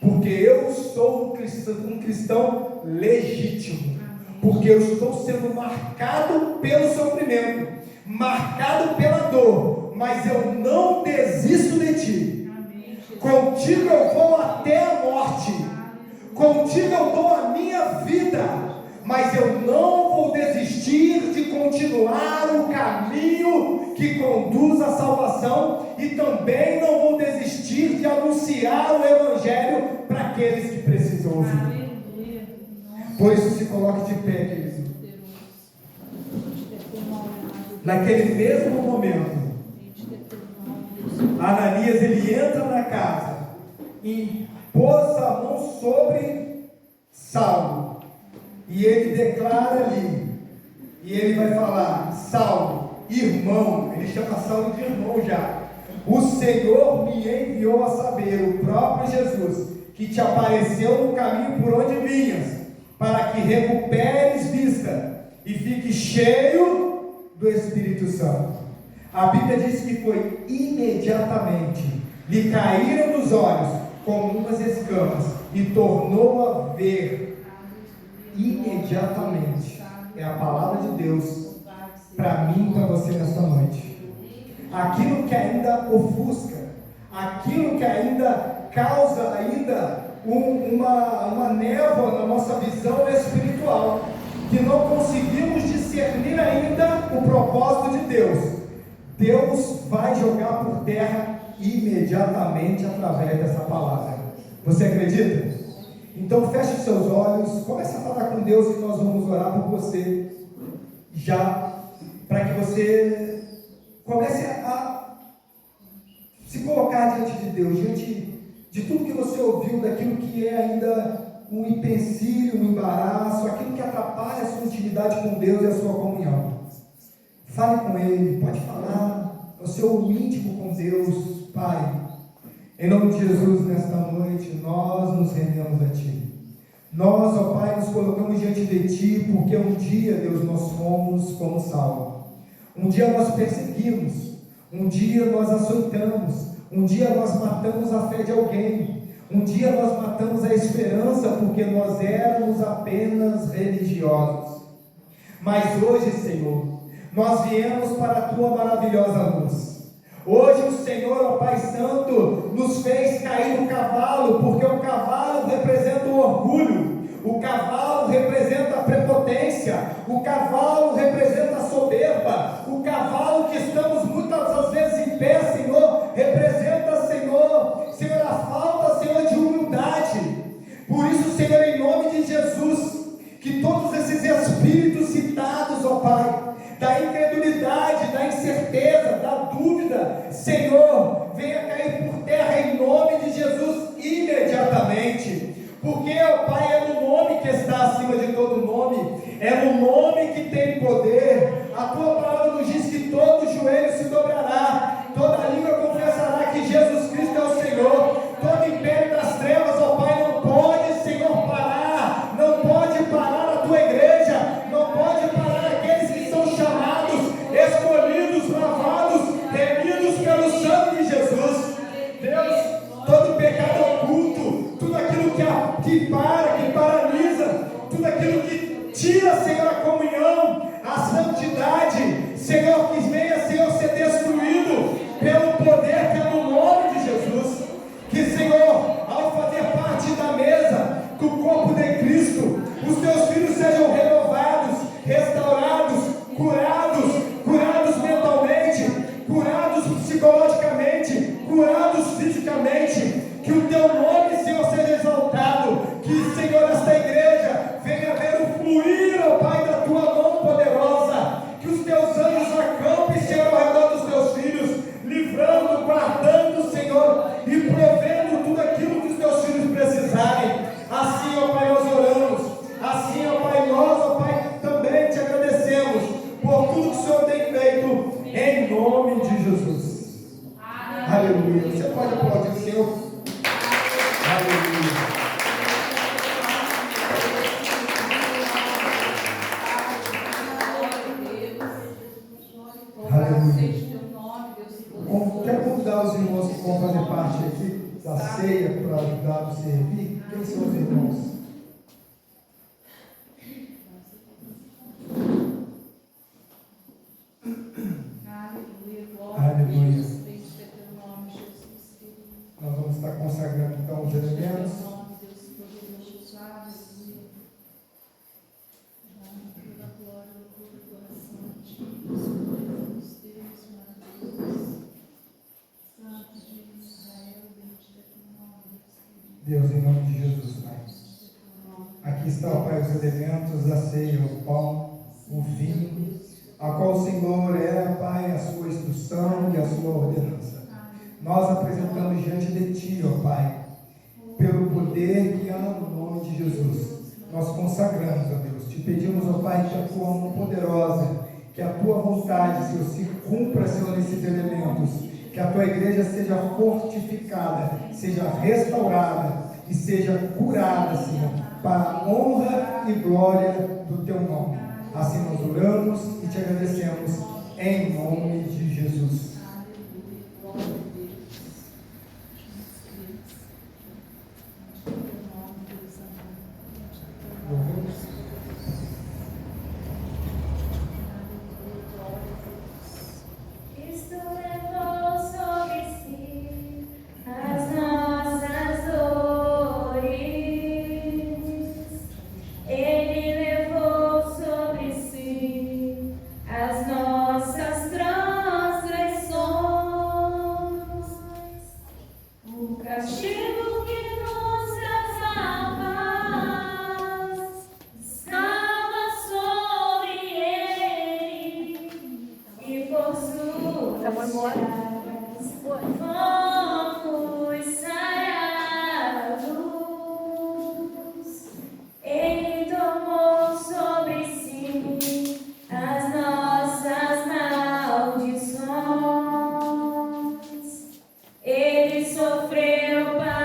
porque eu sou um cristão legítimo, porque eu estou sendo marcado pelo sofrimento, marcado pela dor, mas eu não desisto de ti. Contigo eu vou até a morte, contigo eu dou a minha vida, mas eu não vou desistir de continuar o caminho que conduz à salvação, e também não vou desistir de anunciar o Evangelho para aqueles que precisam ouvir. Por isso, se coloque de pé, querido. Naquele mesmo momento, Ananias, ele entra na casa e pôs a mão sobre Saulo, e ele declara ali, e ele vai falar: Saulo, irmão, ele chama Saulo de irmão já, o Senhor me enviou a saber, o próprio Jesus, que te apareceu no caminho por onde vinhas, para que recuperes vista e fique cheio do Espírito Santo. A Bíblia diz que foi imediatamente, lhe caíram dos olhos como umas escamas, e tornou a ver imediatamente. É a palavra de Deus para mim e para você nesta noite. Aquilo que ainda ofusca, aquilo que ainda causa uma névoa na nossa visão espiritual, que não conseguimos discernir ainda o propósito de Deus, Deus vai jogar por terra imediatamente através dessa palavra. Você acredita? Então feche os seus olhos, comece a falar com Deus, e nós vamos orar por você já, para que você comece a se colocar diante de Deus, diante de tudo que você ouviu, daquilo que é ainda um empecilho, um embaraço, aquilo que atrapalha a sua intimidade com Deus e a sua comunhão. Fale com Ele, pode falar o seu íntimo com Deus. Pai, em nome de Jesus, nesta noite, nós nos rendemos a Ti. Nós, ó Pai, nos colocamos diante de Ti, porque um dia, Deus, nós fomos como Saulo. Um dia nós perseguimos, um dia nós açoitamos, um dia nós matamos a fé de alguém, um dia nós matamos a esperança, porque nós éramos apenas religiosos. Mas hoje, Senhor, nós viemos para a Tua maravilhosa luz. Hoje o Senhor, ó Pai Santo, nos fez cair do cavalo, porque o cavalo representa o orgulho, o cavalo representa a prepotência, o cavalo representa a soberba, o cavalo que estamos muitas das vezes em pé, Senhor, representa, Senhor, a falta, Senhor, de humildade. Por isso, Senhor, em nome de Jesus, que todos esses espíritos citados, ó Pai, da incredulidade, da incerteza, da dúvida, Senhor, venha cair por terra em nome de Jesus imediatamente, porque, ó Pai, é no nome que está acima de todo nome, é no nome que tem poder. A Tua palavra nos diz que todo joelho se dobrará, toda língua confessará que Jesus Cristo é o Senhor. Todo império das trevas, ó Pai, não pode, Senhor, parar, não pode parar a Tua igreja, não pode parar aqueles que são chamados, escolhidos, lavados, remidos pelo sangue de Jesus. Deus, todo pecado oculto, tudo aquilo que paralisa, tudo aquilo que tira, Senhor, a comunhão, a santidade, Senhor, que venha, Senhor, ser destruído pelo poder que é no nome de Jesus. Que, Senhor, ao fazer parte da mesa do corpo de Cristo, os Teus filhos sejam renovados, restaurados, curados mentalmente, curados psicologicamente, curados fisicamente. Que o Teu nome, Senhor, seja exaltado. Que, Senhor, esta igreja venha ver o fluir, ó Pai, da Tua mão poderosa. Que os Teus anjos acampem, Senhor, ao redor dos Teus filhos, livrando, guardando, Senhor, e provendo tudo aquilo que os Teus filhos precisarem. Assim, ó Pai, nós oramos. Assim, ó Pai, nós, ó Pai, também Te agradecemos por tudo que o Senhor tem feito, em nome de Jesus. Aleluia. Você pode aplaudir o Senhor? Aleluia. Quero convidar os irmãos que vão fazer parte aqui da ceia para ajudar a servir. Quem são os irmãos? Aleluia. Nós vamos estar consagrando então os elementos. Deus, em nome de Jesus, Pai. Aqui está, Pai, os elementos da ceia, o pão, o vinho, a qual o Senhor era, Pai, a sua instrução e a sua ordenança. Nós apresentamos diante de Ti, ó Pai, pelo poder que há no nome de Jesus. Nós consagramos, ó Deus. Te pedimos, ó Pai, que a Tua mão poderosa, que a Tua vontade, Senhor, se cumpra, Senhor, nesses elementos. Que a Tua igreja seja fortificada, seja restaurada e seja curada, Senhor, para a honra e glória do Teu nome. Assim nós oramos e Te agradecemos em nome de Jesus. Ele sofreu para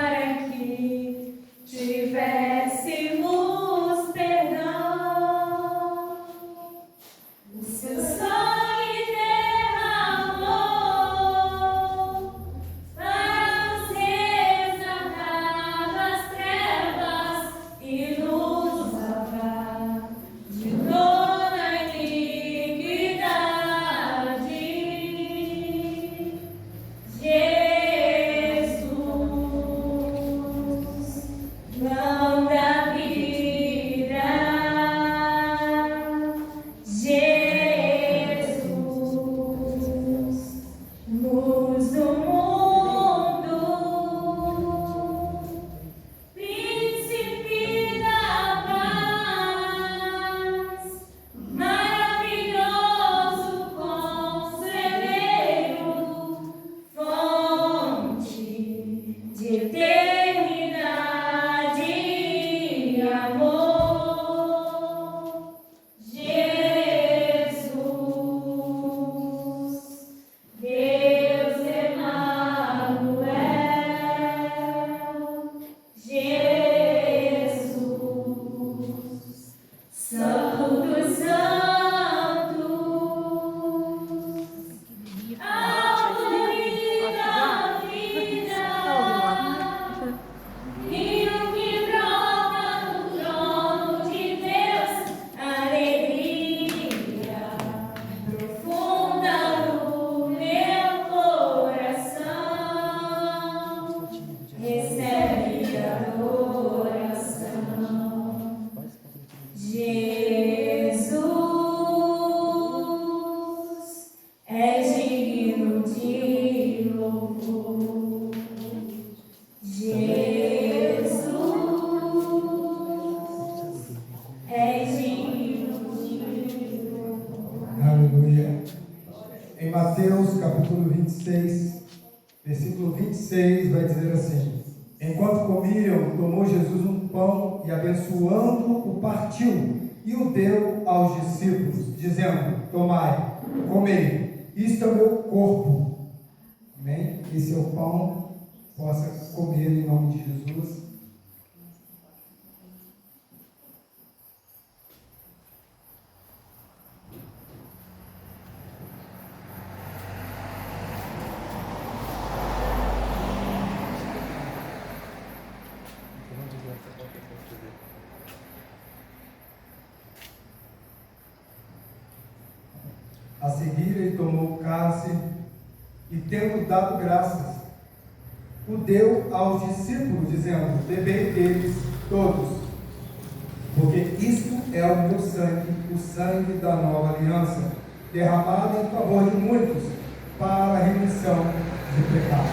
26 vai dizer assim: enquanto comiam, tomou Jesus um pão e, abençoando, o partiu e o deu aos discípulos, dizendo: tomai, comei, isto é o meu corpo. Amém? Esse é o pão, possa comer em nome de Jesus. A seguir, ele tomou o cálice e, tendo dado graças, o deu aos discípulos, dizendo: bebei deles todos, porque isto é o meu sangue, o sangue da nova aliança, derramado em favor de muitos, para a remissão de pecados.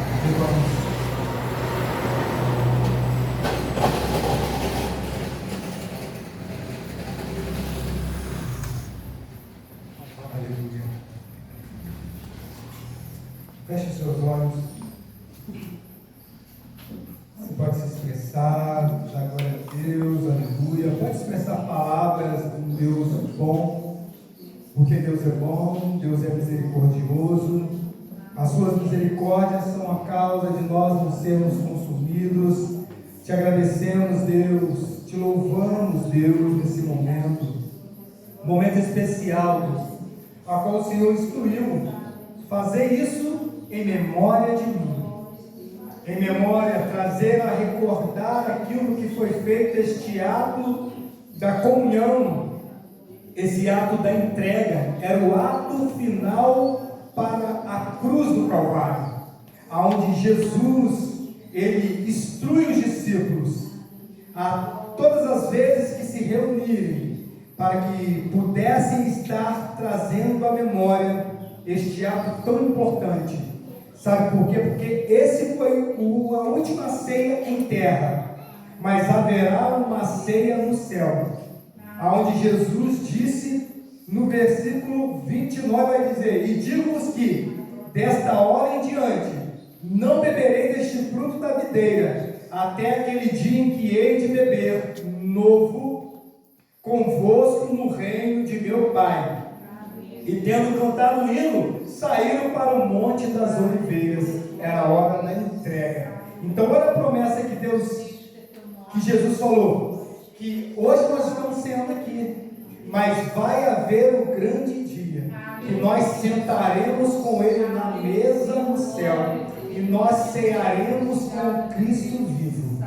Aleluia. Feche seus olhos. Você pode se expressar, dar glória a Deus, aleluia. Pode expressar palavras de um Deus bom, porque Deus é bom, Deus é misericordioso. As suas misericórdias são a causa de nós não sermos consumidos. Te agradecemos, Deus, te louvamos, Deus, nesse momento especial, Deus, a qual o Senhor instruiu. Fazer isso em memória de mim. Em memória, trazer a recordar aquilo que foi feito, este ato da comunhão, esse ato da entrega, era o ato final para a cruz do Calvário, aonde Jesus, ele instrui os discípulos a todas as vezes que se reunirem, para que pudessem estar trazendo à memória este ato tão importante. Sabe por quê? Porque esse foi a última ceia em terra, mas haverá uma ceia no céu, aonde Jesus disse no versículo 29, vai dizer: e digo-vos que desta hora em diante não beberei deste fruto da videira, até aquele dia em que hei de beber novo convosco no reino de meu Pai. E tendo cantado o hino, saíram para o Monte das Oliveiras. Era a hora da entrega. Então olha a promessa que Jesus falou, que hoje nós estamos sendo aqui, mas vai haver o grande dia, que nós sentaremos com Ele na mesa no céu, e nós cearemos com Cristo vivo.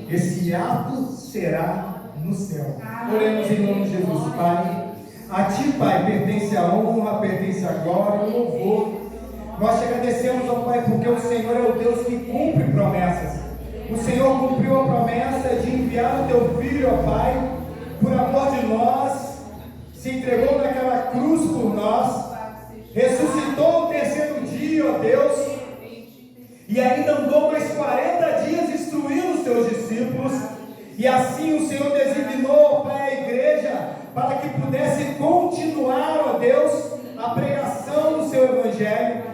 Esse ato será no céu. Oremos em nome de Jesus. Pai, a Ti, Pai, pertence a honra, pertence a glória, o louvor. Nós te agradecemos, ó Pai, porque o Senhor é o Deus que cumpre promessas. O Senhor cumpriu a promessa de enviar o Teu Filho, ó Pai, por amor de nós, se entregou naquela cruz por nós, ressuscitou no terceiro dia, ó Deus, e ainda andou mais 40 dias instruindo os Teus discípulos, e assim o Senhor designou, ó Pai, a igreja, para que pudesse continuar, ó Deus, a pregação do Seu Evangelho.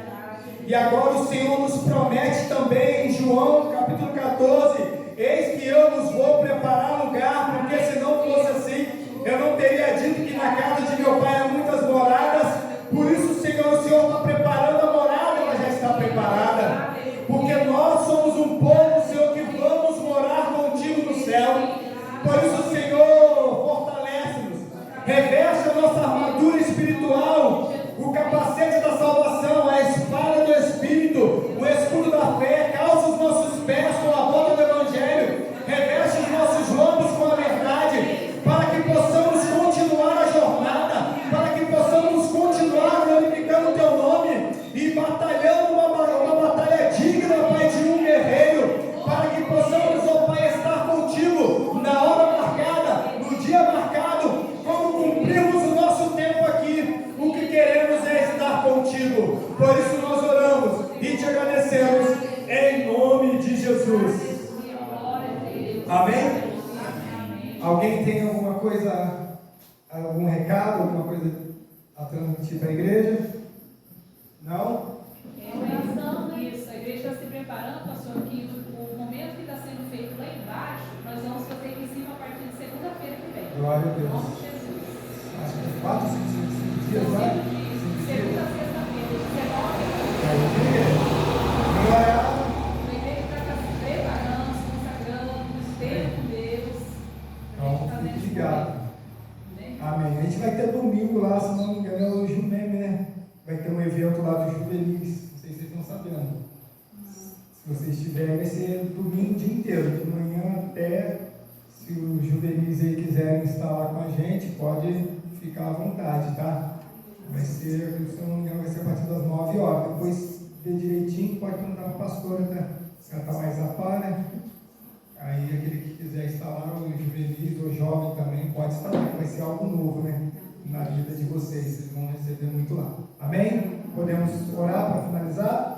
E agora o Senhor nos promete também em João capítulo 14: eis que eu vos vou preparar lugar, porque se não fosse assim, eu não teria dito que na casa de meu Pai há muitas moradas. Por isso, Senhor, o Senhor está preparando a morada, ela já está preparada, porque nós somos um povo, Senhor, que vamos morar contigo no céu. Por isso, Senhor, fortalece-nos, reveste a nossa armadura espiritual, o capacete da salvação, a espada do Espírito, o escudo da fé, calça os nossos pés com a bota do Evangelho, reveste os nossos lombos com a verdade, para que possamos continuar a jornada, para que possamos continuar glorificando o Teu nome e batalhando uma batalha digna, Pai, de um guerreiro, para que possamos, ó Pai, estar contigo na hora marcada, no dia marcado, como cumprirmos o nosso tempo aqui. O que queremos é estar contigo. Por isso nós oramos e te agradecemos em nome de Jesus. Amém? Alguém tem alguma coisa, algum recado, alguma coisa a transmitir para a igreja? Não? igreja está se preparando, pastor, que o momento que está sendo feito lá embaixo, nós vamos fazer aqui em cima a partir de segunda-feira que vem. Glória a Em Deus. nome de Jesus. Acho que é 4, 5 dias, Então, né? de segunda a sexta-feira, 19 Glória a a igreja está se preparando, se consagrando, esteve com Deus. Então, fique ligado. Amém. A gente vai ter domingo lá, se não me engano, é o Jumeme, né? Vai ter um evento lá dos juvenis. Não sei se vocês estão sabendo. Se vocês estiverem, vai ser domingo o dia inteiro, de manhã até. Se os juvenis aí quiserem estar lá com a gente, pode ficar à vontade, tá? Vai ser, se eu não me engano, vai ser a partir das 9 horas. Depois, ver direitinho, pode perguntar para a pastora, né? Se ela está mais a par, né? Aí aquele que quiser estar lá, o juvenil ou jovem também, pode estar lá, vai ser algo novo, né? Na vida de vocês, vocês vão receber muito lá. Amém? Podemos orar para finalizar?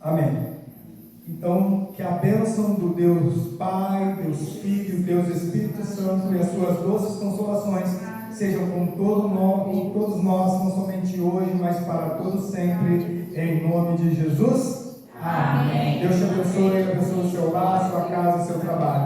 Amém. Então, que a bênção do Deus Pai, Deus Filho, Deus Espírito Santo e as suas doces consolações sejam com todos nós, não somente hoje, mas para todos sempre, em nome de Jesus. Amém. Deus te abençoe o seu lar, sua casa, o seu trabalho.